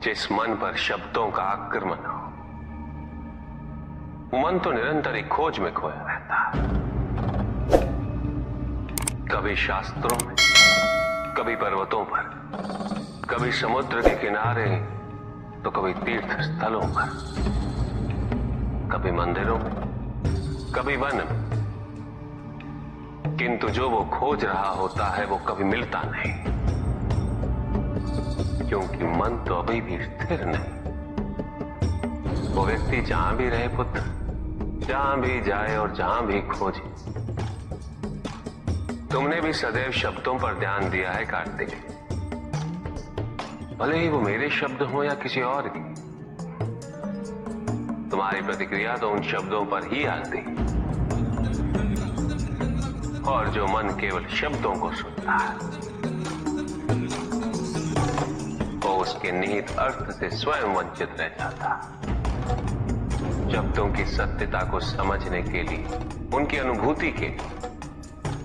जिस मन पर शब्दों का आक्रमण हो, वो मन तो निरंतर ही खोज में खोया रहता है। कभी शास्त्रों में, कभी पर्वतों पर, कभी समुद्र के किनारे, तो कभी तीर्थ स्थलों पर, कभी मंदिरों में, कभी वन में। किंतु जो वो खोज रहा होता है वो कभी मिलता नहीं, क्योंकि मन तो अभी भी स्थिर नहीं। वो व्यक्ति जहां भी रहे पुत्र, जहां भी जाए और जहां भी खोजे। तुमने भी सदैव शब्दों पर ध्यान दिया है कार्तिक, भले ही वो मेरे शब्द हो या किसी और की। तुम्हारी प्रतिक्रिया तो उन शब्दों पर ही आती, और जो मन केवल शब्दों को सुनता है, वो उसके निहित अर्थ से स्वयं वंचित रह जाता। शब्दों की सत्यता को समझने के लिए, उनकी अनुभूति के लिए,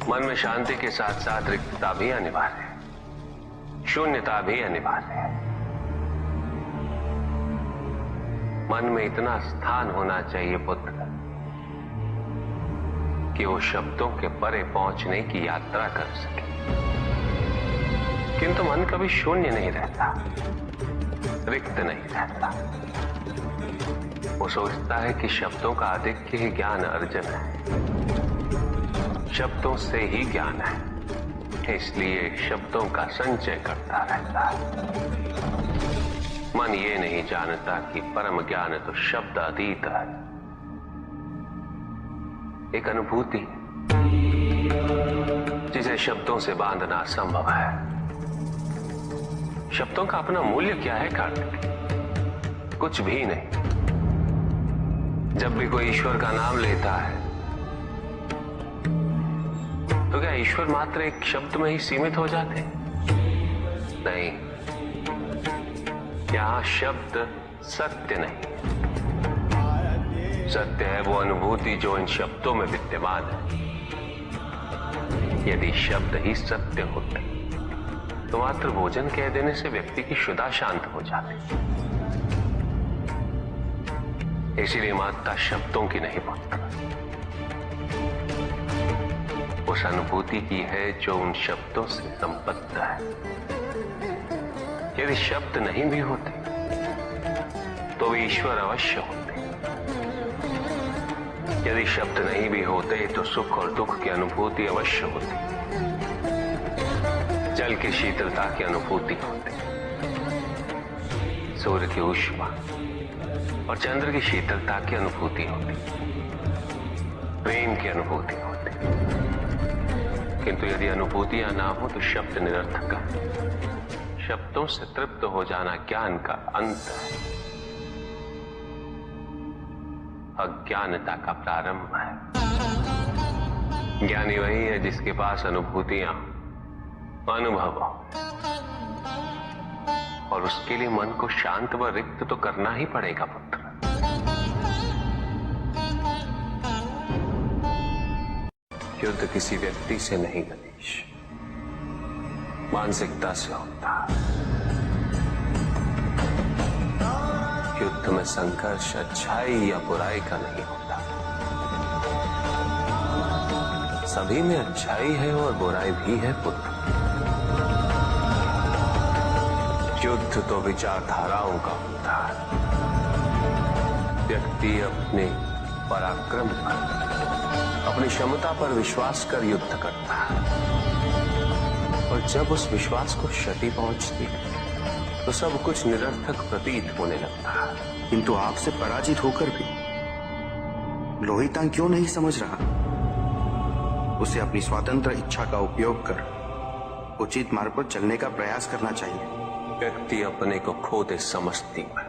मन में शांति के साथ साथ रिक्तता भी अनिवार्य है, शून्यता भी अनिवार्य है। मन में इतना स्थान होना चाहिए पुत्र कि वो शब्दों के परे पहुंचने की यात्रा कर सके। किंतु मन कभी शून्य नहीं रहता, रिक्त नहीं रहता। वो सोचता है कि शब्दों का आधिक्य ही ज्ञान अर्जन है, शब्दों से ही ज्ञान है, इसलिए शब्दों का संचय करता रहता है। मन ये नहीं जानता कि परम ज्ञान तो शब्द अतीत है, एक अनुभूति जिसे शब्दों से बांधना असंभव है। शब्दों का अपना मूल्य क्या है कार्तिक? कुछ भी नहीं। जब भी कोई ईश्वर का नाम लेता है तो क्या ईश्वर मात्र एक शब्द में ही सीमित हो जाते? नहीं, यहां शब्द सत्य नहीं, सत्य है वो अनुभूति जो इन शब्दों में विद्यमान है। यदि शब्द ही सत्य होते तो मात्र भोजन कह देने से व्यक्ति की क्षुधा शांत हो जाती। इसीलिए महत्ता शब्दों की नहीं पुत्र, उस अनुभूति की है जो उन शब्दों से संबद्ध है। यदि शब्द नहीं भी होते तो वे ईश्वर अवश्य होते। यदि शब्द नहीं भी होते तो सुख और दुख की अनुभूति अवश्य होती, जल की शीतलता की अनुभूति होती, सूर्य की ऊष्मा और चंद्र की शीतलता की अनुभूति होती, प्रेम की अनुभूति होती। किंतु यदि अनुभूतियां ना हो तो शब्द निरर्थक है। शब्दों से तृप्त हो जाना ज्ञान का अंत है, अज्ञानता का प्रारंभ है। ज्ञानी वही है जिसके पास अनुभूतियां, अनुभव, और उसके लिए मन को शांत व रिक्त तो करना ही पड़ेगा पुत्र। युद्ध किसी व्यक्ति से नहीं गणेश, मानसिकता से होता। युद्ध में संघर्ष अच्छाई या बुराई का नहीं होता, सभी में अच्छाई है और बुराई भी है पुत्र। युद्ध तो विचारधाराओं का होता है। व्यक्ति अपने पराक्रम पर, अपनी क्षमता पर विश्वास कर युद्ध करता है, और जब उस विश्वास को क्षति पहुंचती है तो सब कुछ निरर्थक प्रतीत होने लगता है। किंतु आपसे पराजित होकर भी लोहितांग क्यों नहीं समझ रहा? उसे अपनी स्वतंत्र इच्छा का उपयोग कर उचित मार्ग पर चलने का प्रयास करना चाहिए। व्यक्ति अपने को खो दे समझती है,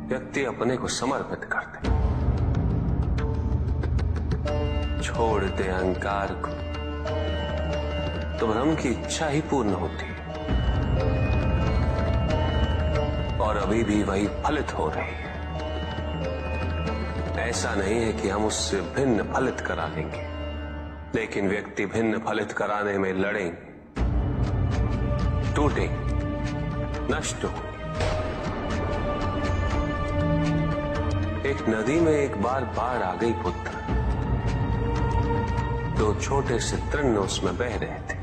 व्यक्ति अपने को समर्पित कर दे, छोड़ दे अहंकार को, तो ब्रह्म की इच्छा ही पूर्ण होती है, और अभी भी वही फलित हो रही है। ऐसा नहीं है कि हम उससे भिन्न फलित करा लेंगे, लेकिन व्यक्ति भिन्न फलित कराने में लड़ेंगे, टूटेंगे, नष्ट हो। एक नदी में एक बार बाढ़ आ गई पुत्र। 2 छोटे से तृण उसमें बह रहे थे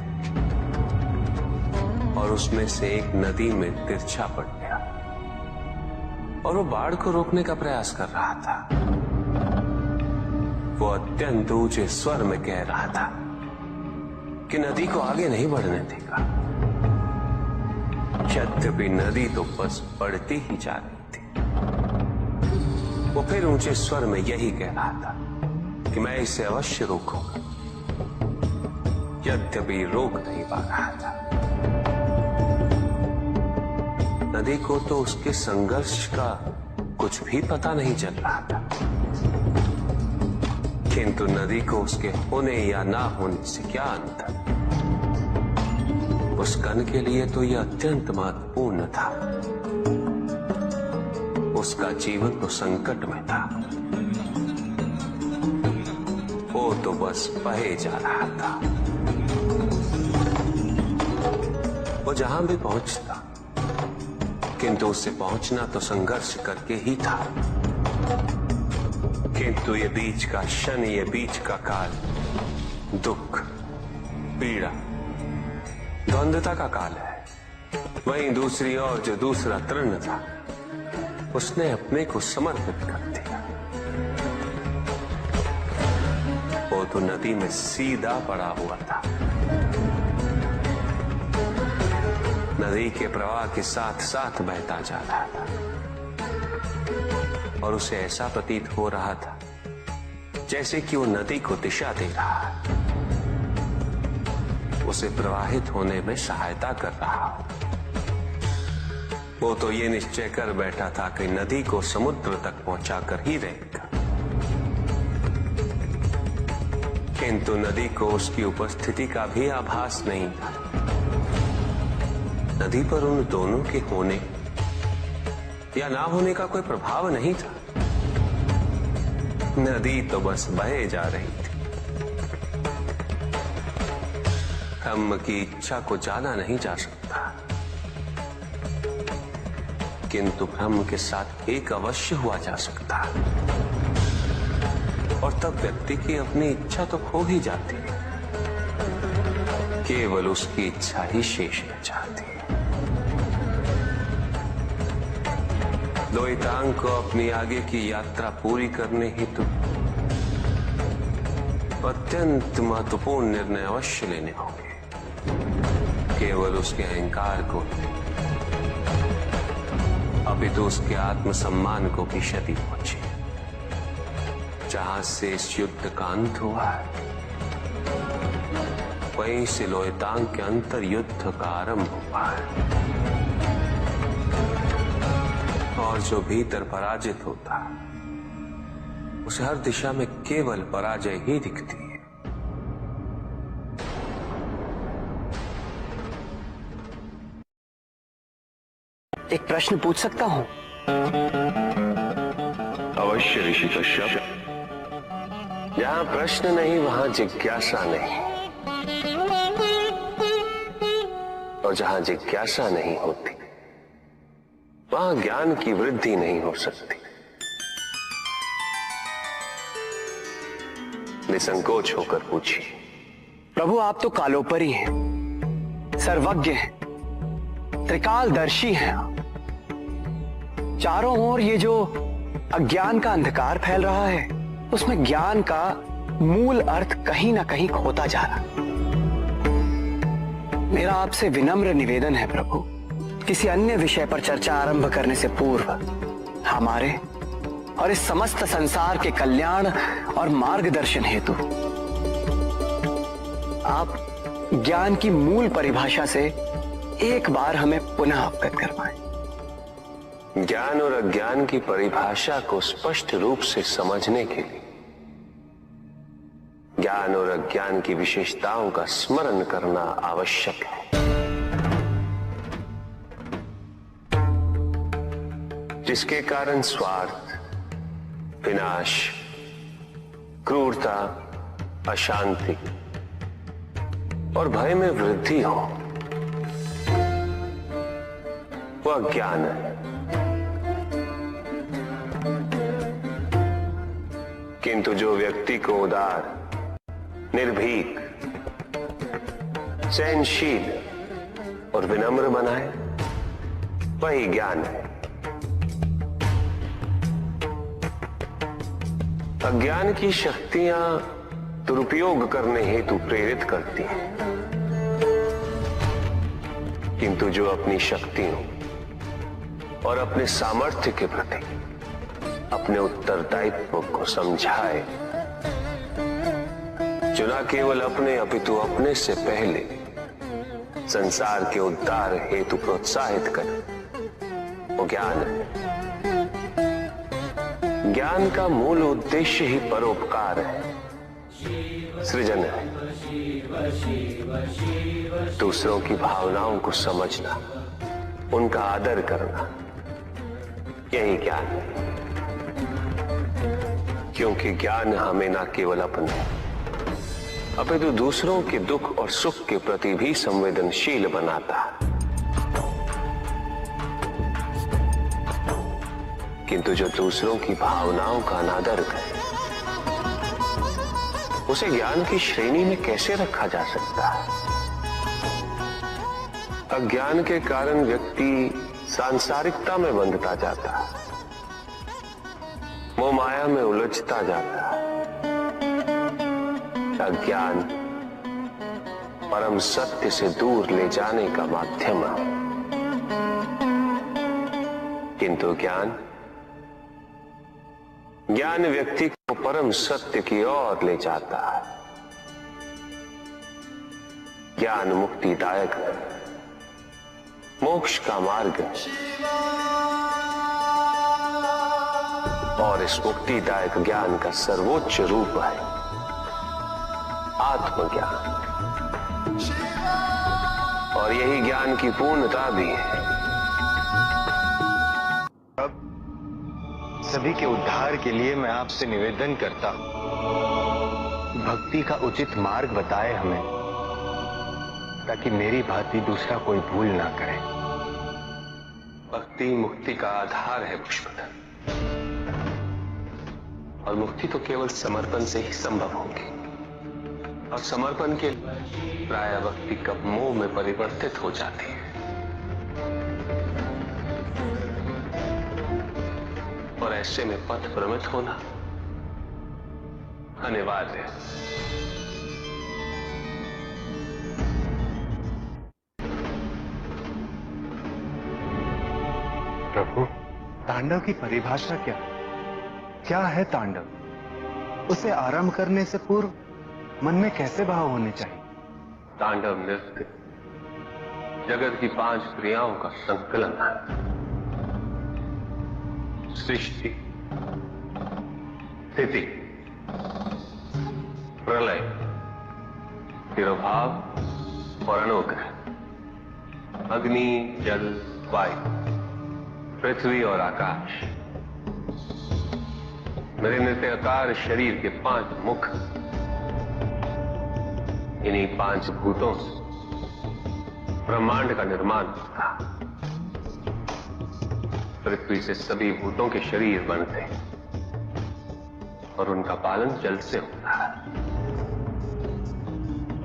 और उसमें से एक नदी में तिरछा पड़ गया और वो बाढ़ को रोकने का प्रयास कर रहा था। वो अत्यंत ऊंचे स्वर में कह रहा था कि नदी को आगे नहीं बढ़ने देगा। यद्यपि नदी तो बस बढ़ती ही जा रही थी। वो फिर ऊंचे स्वर में यही कह रहा था कि मैं इसे अवश्य रोकूंगा, यद्यपि रोक नहीं पा रहा था। नदी को तो उसके संघर्ष का कुछ भी पता नहीं चल रहा था, किंतु नदी को उसके होने या ना होने से क्या अंतर। उस कण के लिए तो यह अत्यंत महत्वपूर्ण था। उसका जीवन तो संकट में था। वो तो बस बहे जा रहा था। वो जहां भी पहुंचता, किंतु उससे पहुंचना तो संघर्ष करके ही था। किंतु ये बीच का क्षण, ये बीच का काल दुख, पीड़ा, द्वंद्वता का काल है। वहीं दूसरी ओर जो दूसरा तृण था, उसने अपने को समर्पित कर दिया। वो तो नदी में सीधा पड़ा हुआ था। नदी के प्रवाह के साथ साथ बहता जा रहा था और उसे ऐसा प्रतीत हो रहा था जैसे कि वो नदी को दिशा दे रहा है, उसे प्रवाहित होने में सहायता कर रहा हो। वो तो ये निश्चय कर बैठा था कि नदी को समुद्र तक पहुंचाकर ही रहेगा, किंतु नदी को उसकी उपस्थिति का भी आभास नहीं था। नदी पर उन दोनों के होने या ना होने का कोई प्रभाव नहीं था। नदी तो बस बहे जा रही थी। ब्रह्म की इच्छा को जाना नहीं जा सकता, किंतु ब्रह्म के साथ एक अवश्य हुआ जा सकता, और तब व्यक्ति की अपनी इच्छा तो खो ही जाती है। केवल उसकी इच्छा ही शेष रह जाती है। द्वैतांग को अपनी आगे की यात्रा पूरी करने हेतु अत्यंत महत्वपूर्ण निर्णय अवश्य लेने होंगे। केवल उसके अहंकार को, अपितु उसके आत्मसम्मान को भी क्षति पहुंची। जहां से इस युद्ध का अंत हुआ है, वहीं से लोहितांग के अंतर युद्ध का आरंभ हुआ है। और जो भीतर पराजित होता है, उसे हर दिशा में केवल पराजय ही दिखती है। एक प्रश्न पूछ सकता हूं? अवश्य ऋषि कश्यप। जहां प्रश्न नहीं वहां जिज्ञासा नहीं, और जहां जिज्ञासा नहीं होती वहां ज्ञान की वृद्धि नहीं हो सकती। निसंकोच होकर पूछिए। प्रभु, आप तो कालोपरी हैं, सर्वज्ञ हैं, त्रिकालदर्शी हैं। चारों ओर ये जो अज्ञान का अंधकार फैल रहा है, उसमें ज्ञान का मूल अर्थ कहीं ना कहीं खोता जा रहा। मेरा आपसे विनम्र निवेदन है प्रभु, किसी अन्य विषय पर चर्चा आरंभ करने से पूर्व हमारे और इस समस्त संसार के कल्याण और मार्गदर्शन हेतु आप ज्ञान की मूल परिभाषा से एक बार हमें पुनः अवगत करवाएं। ज्ञान और अज्ञान की परिभाषा को स्पष्ट रूप से समझने के लिए ज्ञान और अज्ञान की विशेषताओं का स्मरण करना आवश्यक है। जिसके कारण स्वार्थ, विनाश, क्रूरता, अशांति और भय में वृद्धि हो। वो अज्ञान है। किंतु जो व्यक्ति को उदार, निर्भीक, सहनशील और विनम्र बनाए, वही ज्ञान है। अज्ञान की शक्तियां दुरुपयोग करने हेतु प्रेरित करती हैं, किंतु जो अपनी शक्तियों और अपने सामर्थ्य के प्रति अपने उत्तरदायित्व को समझाए, जो न केवल अपने अपितु अपने से पहले संसार के उद्धार हेतु प्रोत्साहित करे, वो ज्ञान है। ज्ञान का मूल उद्देश्य ही परोपकार है, सृजन है। दूसरों की भावनाओं को समझना, उनका आदर करना, यही ज्ञान है। क्योंकि ज्ञान हमें न केवल अपने अपितु दूसरों के दुख और सुख के प्रति भी संवेदनशील बनाता है। किंतु जो दूसरों की भावनाओं का अनादर करे, उसे ज्ञान की श्रेणी में कैसे रखा जा सकता है? अज्ञान के कारण व्यक्ति सांसारिकता में बंधता जाता है, मोह माया में उलझता जाता है। अज्ञान परम सत्य से दूर ले जाने का माध्यम है, किंतु ज्ञान व्यक्ति को परम सत्य की ओर ले जाता है। ज्ञान मुक्तिदायक है, मोक्ष का मार्ग है, और इस मुक्तिदायक ज्ञान का सर्वोच्च रूप है आत्मज्ञान, और यही ज्ञान की पूर्णता भी है। सभी के उद्धार के लिए मैं आपसे निवेदन करता हूं, भक्ति का उचित मार्ग बताए हमें, ताकि मेरी भांति दूसरा कोई भूल ना करे। भक्ति मुक्ति का आधार है पुष्पधन, और मुक्ति तो केवल समर्पण से ही संभव होगी। और समर्पण के प्राय भक्ति कब मोह में परिवर्तित हो जाती है। और ऐसे में पथ भ्रमित होना अनिवार्य है। प्रभु, तांडव की परिभाषा क्या है? क्या है तांडव? उसे आरंभ करने से पूर्व मन में कैसे भाव होने चाहिए? तांडव नृत्य जगत की 5 क्रियाओं का संकलन है। सृष्टि, स्थिति, प्रलय, तिरोभाव और अनुग्रह, अग्नि, जल, वायु, पृथ्वी और आकाश। मेरे नृत्याकार शरीर के 5 मुख, इन्हीं 5 भूतों से ब्रह्मांड का निर्माण होता। पृथ्वी से सभी भूतों के शरीर बनते हैं और उनका पालन जल से होता है,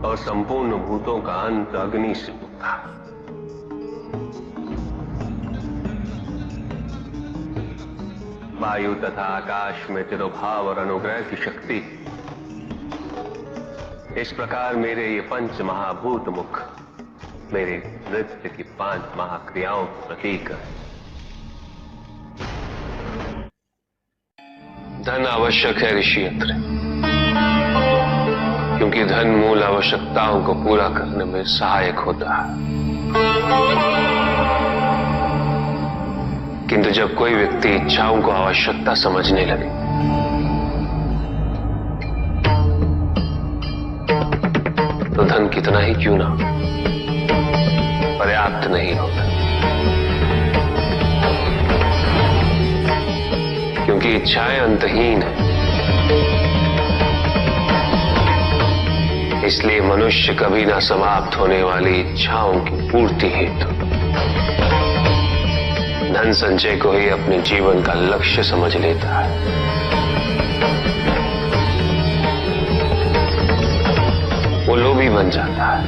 और संपूर्ण भूतों का अंत अग्नि से होता है। वायु तथा आकाश में तिरोभाव और अनुग्रह की शक्ति। इस प्रकार मेरे ये 5 महाभूत मुख मेरे नृत्य की 5 महाक्रियाओं का प्रतीक है। धन आवश्यक है ऋषियंत्र, क्योंकि धन मूल आवश्यकताओं को पूरा करने में सहायक होता है। किंतु जब कोई व्यक्ति इच्छाओं को आवश्यकता समझने लगे, तो धन कितना ही क्यों ना पर्याप्त नहीं होता, क्योंकि इच्छाएं अंतहीन है। इसलिए मनुष्य कभी ना समाप्त होने वाली इच्छाओं की पूर्ति हेतु धन संचय को ही अपने जीवन का लक्ष्य समझ लेता है, वो लोभी बन जाता है।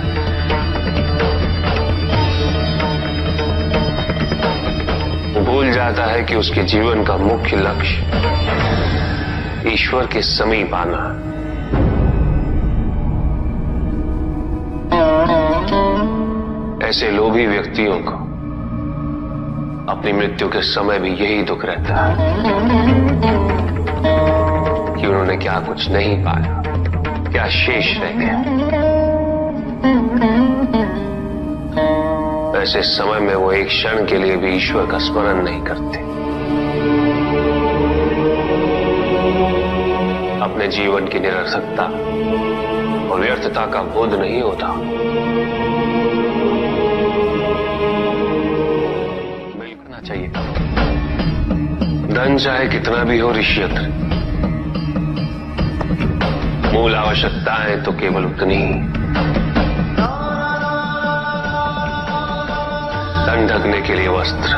वो भूल जाता है कि उसके जीवन का मुख्य लक्ष्य ईश्वर के समीप आना है। ऐसे लोभी व्यक्तियों को अपनी मृत्यु के समय भी यही दुख रहता है कि उन्होंने क्या कुछ नहीं पाया, क्या शेष रह गया। ऐसे समय में वो एक क्षण के लिए भी ईश्वर का स्मरण नहीं करते, अपने जीवन की निरर्थकता और व्यर्थता का बोध नहीं होता। बिल्कुल चाहिए धन चाहे कितना भी हो ऋषियत्र, मूल आवश्यकताएं तो केवल उतनी ही। तन ढकने के लिए वस्त्र,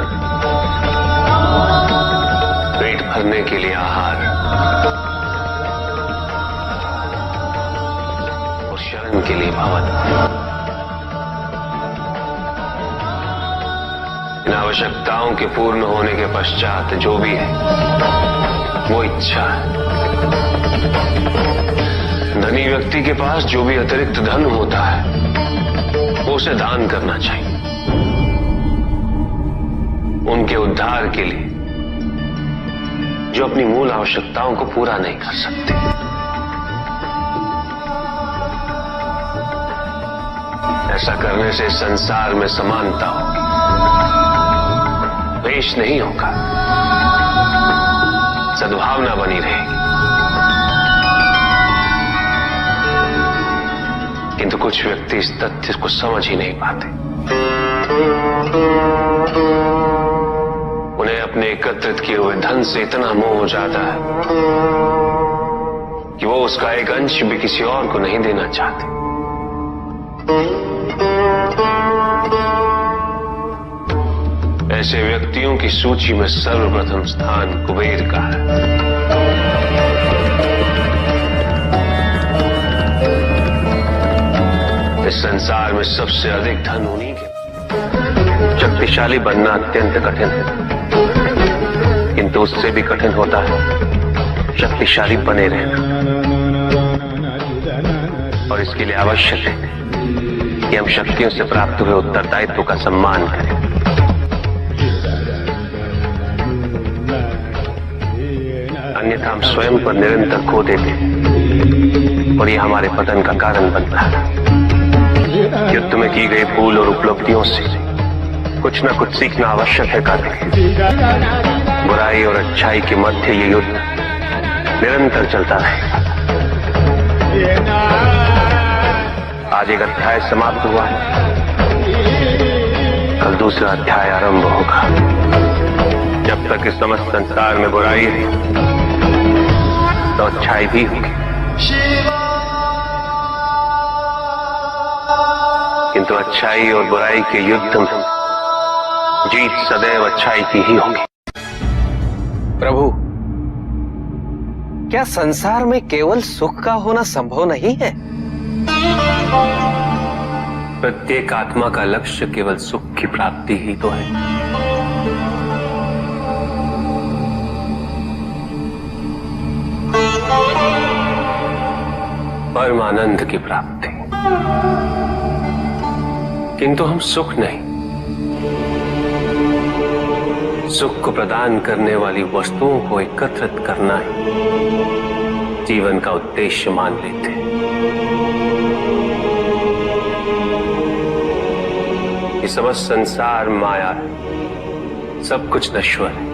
पेट भरने के लिए आहार और शरण के लिए भवन। इन आवश्यकताओं के पूर्ण होने के पश्चात जो भी है वो इच्छा है। धनी व्यक्ति के पास जो भी अतिरिक्त धन होता है वो उसे दान करना चाहिए, उनके उद्धार के लिए जो अपनी मूल आवश्यकताओं को पूरा नहीं कर सकते। ऐसा करने से संसार में समानता होगी, द्वेष नहीं होगा, सद्भावना बनी रहेगी। किंतु कुछ व्यक्ति इस तथ्य को समझ ही नहीं पाते। उन्हें अपने एकत्रित किए हुए धन से इतना मोह हो जाता है कि वो उसका एक अंश भी किसी और को नहीं देना चाहते। ऐसे व्यक्तियों की सूची में सर्वप्रथम स्थान कुबेर का है। इस संसार में सबसे अधिक धन उन्हीं के। शक्तिशाली बनना अत्यंत कठिन है, किंतु उससे भी कठिन होता है शक्तिशाली बने रहना। और इसके लिए आवश्यक है कि हम शक्तियों से प्राप्त हुए उत्तरदायित्व का सम्मान करें। अन्यथा हम स्वयं पर निरंतर खो देते हैं और ये हमारे पतन का कारण बनता है। युद्ध में की गई भूल और उपलब्धियों से कुछ न कुछ सीखना आवश्यक है कार्तिक। बुराई और अच्छाई के मध्य ये युद्ध निरंतर चलता रहेगा। आज एक अध्याय समाप्त हुआ है, कल दूसरा अध्याय आरंभ होगा। जब तक इस समस्त संसार में बुराई है तो अच्छाई भी होगी, किंतु अच्छाई और बुराई के युद्ध में जीत सदैव अच्छाई की ही होगी। प्रभु, क्या संसार में केवल सुख का होना संभव नहीं है? प्रत्येक आत्मा का लक्ष्य केवल सुख की प्राप्ति ही तो है। परमानंद की प्राप्ति, किंतु हम सुख नहीं, सुख को प्रदान करने वाली वस्तुओं को एकत्रित करना ही जीवन का उद्देश्य मान लेते हैं। ये समस्त संसार माया है, सब कुछ नश्वर है।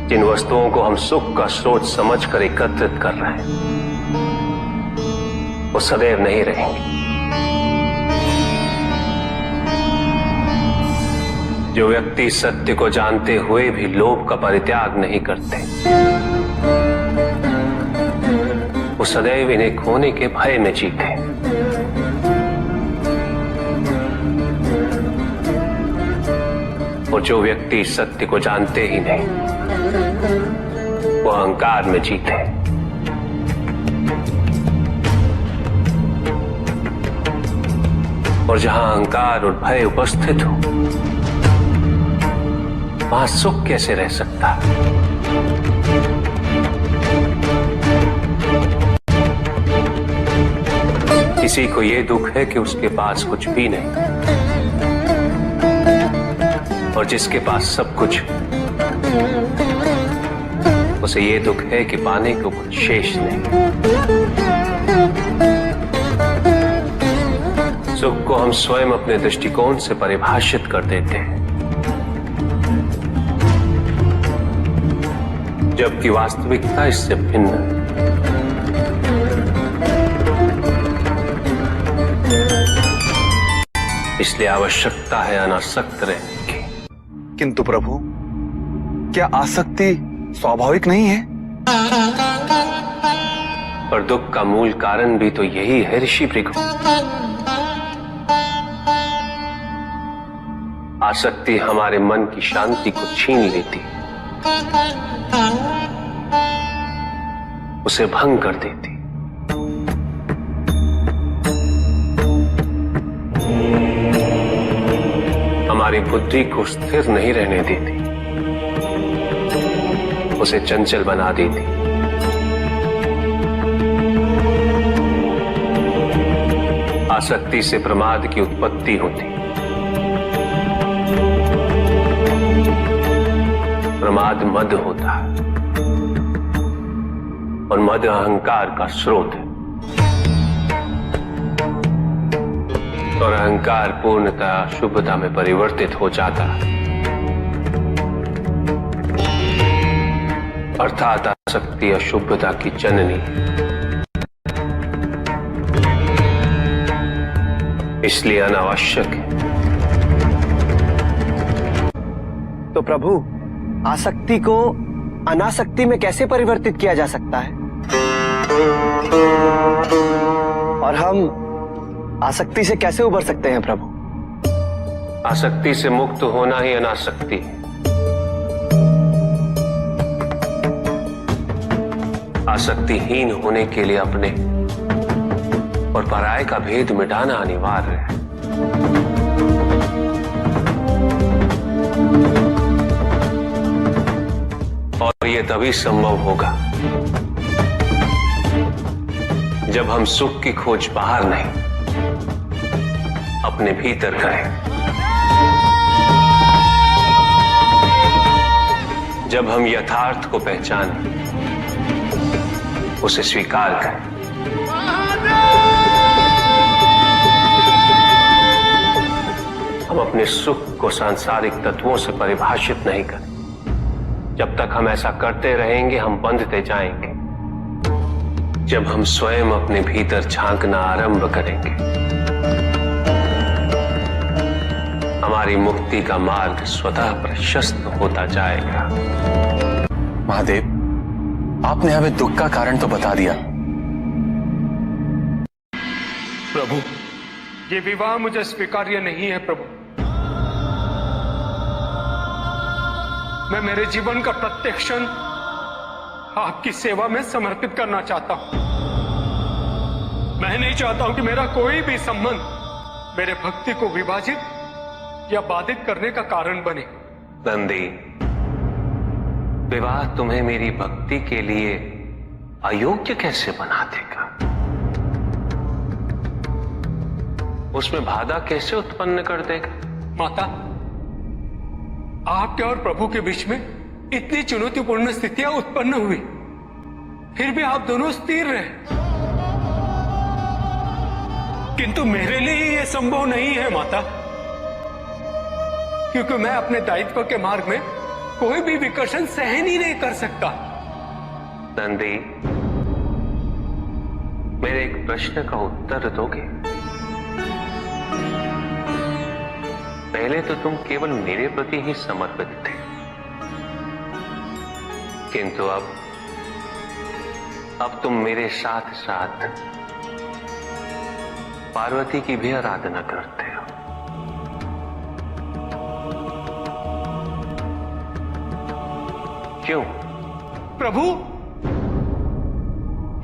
जिन वस्तुओं को हम सुख का सोच समझकर एकत्रित कर रहे हैं वो सदैव नहीं रहेंगे। जो व्यक्ति सत्य को जानते हुए भी लोभ का परित्याग नहीं करते वो सदैव इन्हें खोने के भय में जीते। और जो व्यक्ति सत्य को जानते ही नहीं, वो अहंकार में जीते। और जहां अहंकार और भय उपस्थित हो, वहां सुख कैसे रह सकता? किसी को यह दुख है कि उसके पास कुछ भी नहीं, और जिसके पास सब कुछ, उसे यह दुख है कि पाने को कुछ शेष नहीं। सुख को हम स्वयं अपने दृष्टिकोण से परिभाषित कर देते हैं, जबकि वास्तविकता इससे भिन्न है। इसलिए आवश्यकता है अनासक्त रहने की। किंतु प्रभु, क्या आसक्ति स्वाभाविक नहीं है? और दुख का मूल कारण भी तो यही है ऋषि भृगु। आसक्ति हमारे मन की शांति को छीन लेती, उसे भंग कर देती। हमारी बुद्धि को स्थिर नहीं रहने देती, उसे चंचल बना देती। आसक्ति से प्रमाद की उत्पत्ति होती, प्रमाद मद होता है, और मद अहंकार का स्रोत है। और अहंकार पूर्णतः शुभता में परिवर्तित हो जाता है, अर्थात आसक्ति अशुभता की जननी। इसलिए अनावश्यक है। तो प्रभु, आसक्ति को अनासक्ति में कैसे परिवर्तित किया जा सकता है? और हम आसक्ति से कैसे उबर सकते हैं प्रभु? आसक्ति से मुक्त होना ही अनासक्ति है। आसक्तिहीन होने के लिए अपने और पराये का भेद मिटाना अनिवार्य है। और यह तभी संभव होगा जब हम सुख की खोज बाहर नहीं, अपने भीतर करें। जब हम यथार्थ को पहचानें, उसे स्वीकार करें। हम अपने सुख को सांसारिक तत्वों से परिभाषित नहीं करें। जब तक हम ऐसा करते रहेंगे, हम बंधते जाएंगे। जब हम स्वयं अपने भीतर झांकना आरंभ करेंगे, हमारी मुक्ति का मार्ग स्वतः प्रशस्त होता जाएगा। महादेव, आपने हमें दुख का कारण तो बता दिया। प्रभु, ये विवाह मुझे स्वीकार्य नहीं है प्रभु। मैं मेरे जीवन का प्रत्येक क्षण आपकी सेवा में समर्पित करना चाहता हूं। मैं नहीं चाहता हूं कि मेरा कोई भी संबंध मेरे भक्ति को विभाजित या बाधित करने का कारण बने। नंदी, विवाह तुम्हें मेरी भक्ति के लिए अयोग्य कैसे बना देगा? उसमें बाधा कैसे उत्पन्न कर देगा? माता, आपके और प्रभु के बीच में इतनी चुनौतीपूर्ण स्थितियां उत्पन्न हुई, फिर भी आप दोनों स्थिर रहे। किंतु मेरे लिए यह संभव नहीं है माता, क्योंकि मैं अपने दायित्व के मार्ग में कोई भी विकर्षण सहन ही नहीं कर सकता। नंदी, मेरे एक प्रश्न का उत्तर दोगे? पहले तो तुम केवल मेरे प्रति ही समर्पित थे, किंतु अब तुम मेरे साथ साथ पार्वती की भी आराधना करते हो। क्यों? प्रभु,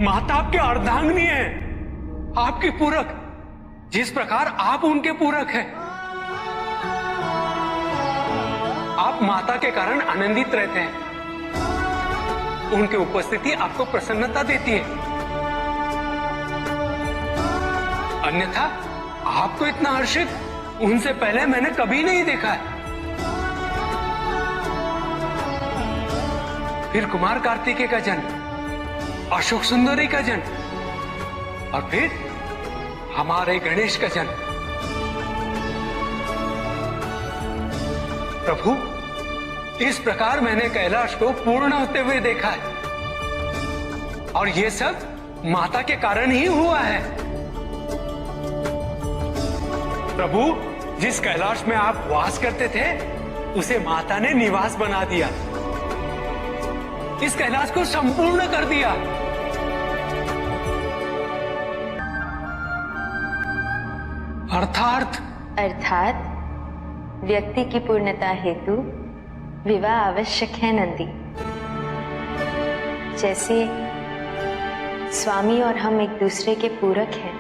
माता आपके अर्धांगिनी है, आपकी पूरक, जिस प्रकार आप उनके पूरक हैं। आप माता के कारण आनंदित रहते हैं, उनकी उपस्थिति आपको प्रसन्नता देती है। अन्यथा आपको इतना हर्षित उनसे पहले मैंने कभी नहीं देखा है। फिर कुमार कार्तिकेय का जन्म, अशोक सुंदरी का जन्म, और फिर हमारे गणेश का जन्म। प्रभु, इस प्रकार मैंने कैलाश को पूर्ण होते हुए देखा है, और ये सब माता के कारण ही हुआ है। प्रभु, जिस कैलाश में आप वास करते थे, उसे माता ने निवास बना दिया, इस कैलाश को संपूर्ण कर दिया। अर्थात व्यक्ति की पूर्णता हेतु विवाह आवश्यक है नंदी। जैसे स्वामी और हम एक दूसरे के पूरक हैं,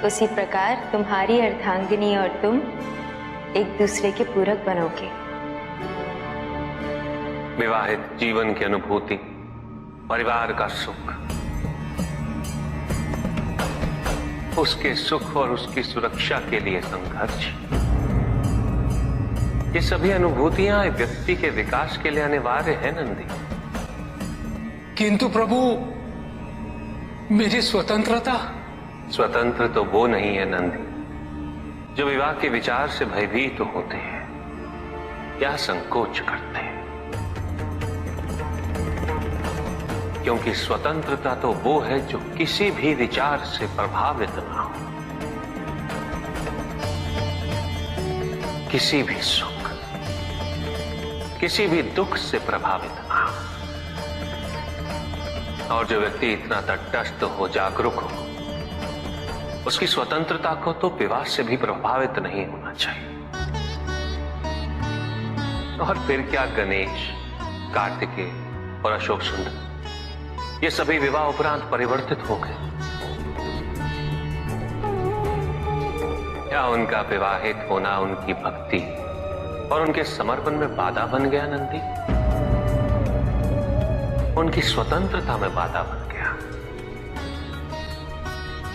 उसी प्रकार तुम्हारी अर्धांगिनी और तुम एक दूसरे के पूरक बनोगे। विवाहित जीवन की अनुभूति, परिवार का सुख, उसके सुख और उसकी सुरक्षा के लिए संघर्ष, ये सभी अनुभूतियां व्यक्ति के विकास के लिए अनिवार्य है नंदी। किंतु प्रभु, मेरी स्वतंत्रता। स्वतंत्र तो वो नहीं है नंदी जो विवाह के विचार से भयभीत तो होते हैं या संकोच करते हैं, क्योंकि स्वतंत्रता तो वो है जो किसी भी विचार से प्रभावित ना हो, किसी भी सुख, किसी भी दुख से प्रभावित ना हो। और जो व्यक्ति इतना तटस्थ हो, जागरूक हो, उसकी स्वतंत्रता को तो विवाह से भी प्रभावित नहीं होना चाहिए। और फिर क्या गणेश, कार्तिकेय और अशोक सुंदर, ये सभी विवाह उपरांत परिवर्तित हो गए। क्या उनका विवाहित होना उनकी भक्ति और उनके समर्पण में बाधा बन गया नंदी? उनकी स्वतंत्रता में बाधा बन गया?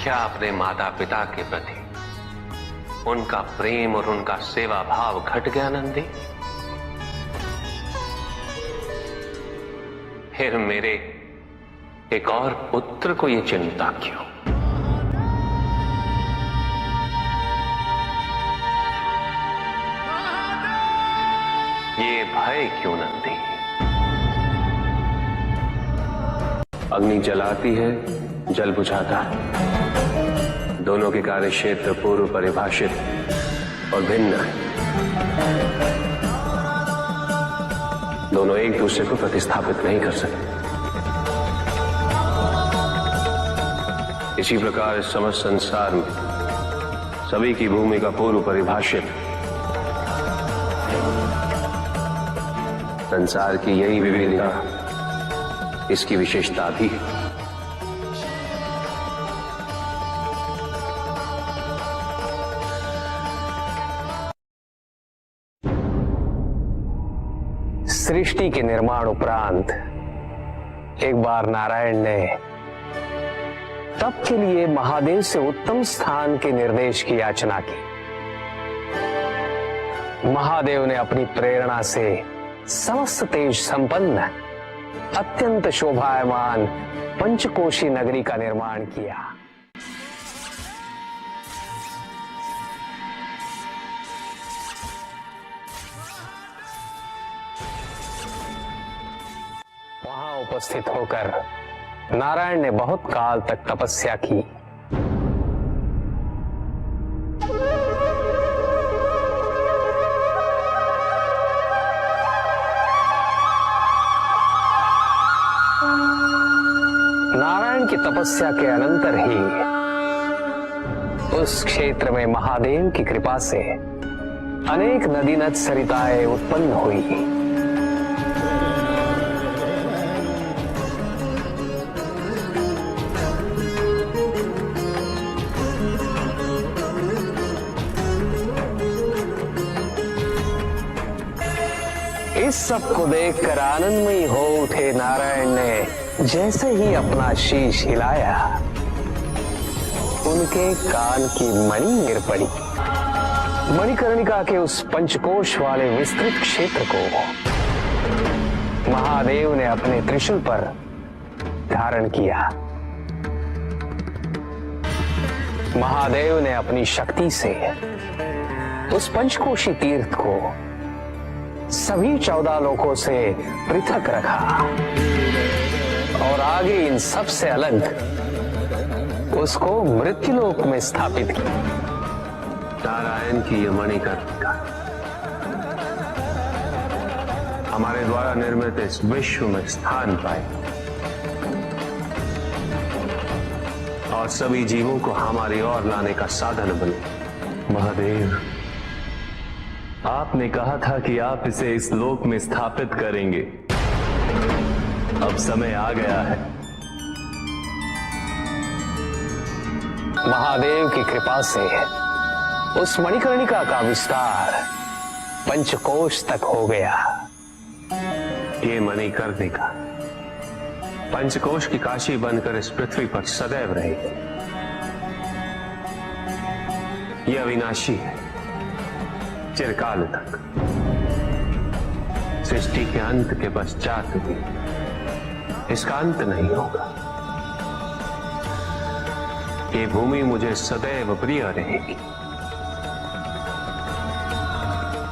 क्या अपने माता पिता के प्रति उनका प्रेम और उनका सेवा भाव घट गया नंदी? फिर मेरे एक और पुत्र को ये चिंता क्यों? ये भय क्यों नंदी? अग्नि जलाती है, जल बुझाता है, दोनों के कार्य क्षेत्र पूर्व परिभाषित और भिन्न है। दोनों एक दूसरे को प्रतिस्थापित नहीं कर सकते। इसी प्रकार इस समस्त संसार में सभी की भूमिका पूर्व परिभाषित। संसार की यही विविधता इसकी विशेषता भी है। सृष्टि के निर्माण उपरांत एक बार नारायण ने तप के लिए महादेव से उत्तम स्थान के निर्देश की याचना की। महादेव ने अपनी प्रेरणा से समस्त तेज संपन्न अत्यंत शोभायमान पंचकोशी नगरी का निर्माण किया। वहां उपस्थित होकर नारायण ने बहुत काल तक तपस्या की। नारायण की तपस्या के अनंतर ही उस क्षेत्र में महादेव की कृपा से अनेक नदी नद सरिताएं उत्पन्न हुई। इस सब को देखकर आनंदमयी हो उठे नारायण ने जैसे ही अपना शीश हिलाया, उनके कान की मणि गिर पड़ी। मणिकर्णिका के उस पंचकोश वाले विस्तृत क्षेत्र को महादेव ने अपने त्रिशूल पर धारण किया। महादेव ने अपनी शक्ति से उस पंचकोशी तीर्थ को सभी 14 लोकों से पृथक रखा और आगे इन सब से अलग उसको मृत्युलोक में स्थापित किया। नारायण की ये मणिकर्णिका हमारे द्वारा निर्मित इस विश्व में स्थान पाए और सभी जीवों को हमारी ओर लाने का साधन बने। महादेव, आपने कहा था कि आप इसे इस लोक में स्थापित करेंगे। अब समय आ गया है। महादेव की कृपा से उस मणिकर्णिका का विस्तार पंचकोश तक हो गया। ये मणिकर्णिका पंचकोश की काशी बनकर इस पृथ्वी पर सदैव रहेगी। यह अविनाशी है, चिरकाल तक। सृष्टि के अंत के पश्चात भी इसका अंत नहीं होगा। ये भूमि मुझे सदैव प्रिय रहेगी।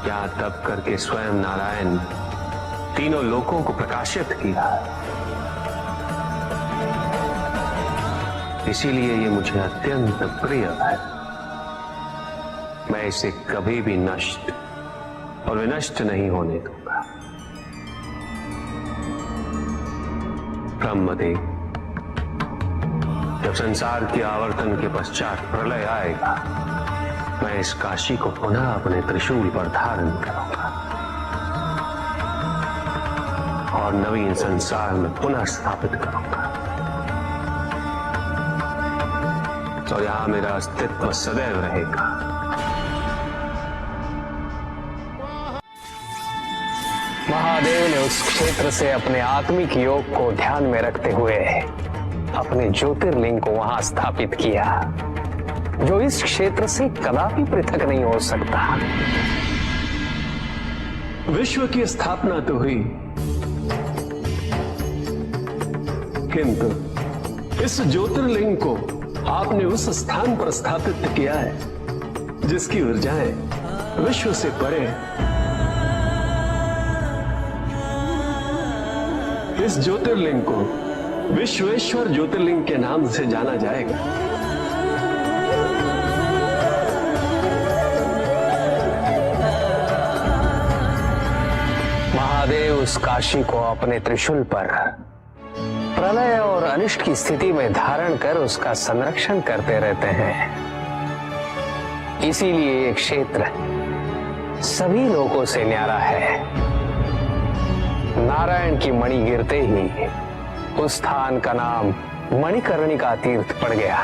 यहां तप करके स्वयं नारायण तीनों लोकों को प्रकाशित किया, इसीलिए ये मुझे अत्यंत प्रिय है। मैं इसे कभी भी नष्ट और विनष्ट नहीं होने दूंगा। ब्रह्मदेव, जब संसार के आवर्तन के पश्चात प्रलय आएगा, मैं इस काशी को पुनः अपने त्रिशूल पर धारण करूंगा और नवीन संसार में पुनः स्थापित करूंगा और यहां मेरा अस्तित्व सदैव रहेगा। महादेव ने उस क्षेत्र से अपने आत्मिक योग को ध्यान में रखते हुए अपने ज्योतिर्लिंग को वहां स्थापित किया, जो इस क्षेत्र से कदापि पृथक नहीं हो सकता। विश्व की स्थापना तो हुई, किंतु इस ज्योतिर्लिंग को आपने उस स्थान पर स्थापित किया है जिसकी ऊर्जाएं विश्व से परे। इस ज्योतिर्लिंग को विश्वेश्वर ज्योतिर्लिंग के नाम से जाना जाएगा। महादेव उस काशी को अपने त्रिशूल पर प्रलय और अनिष्ट की स्थिति में धारण कर उसका संरक्षण करते रहते हैं। इसीलिए ये क्षेत्र सभी लोगों से न्यारा है। नारायण की मणि गिरते ही उस स्थान का नाम मणिकर्णिका तीर्थ पड़ गया।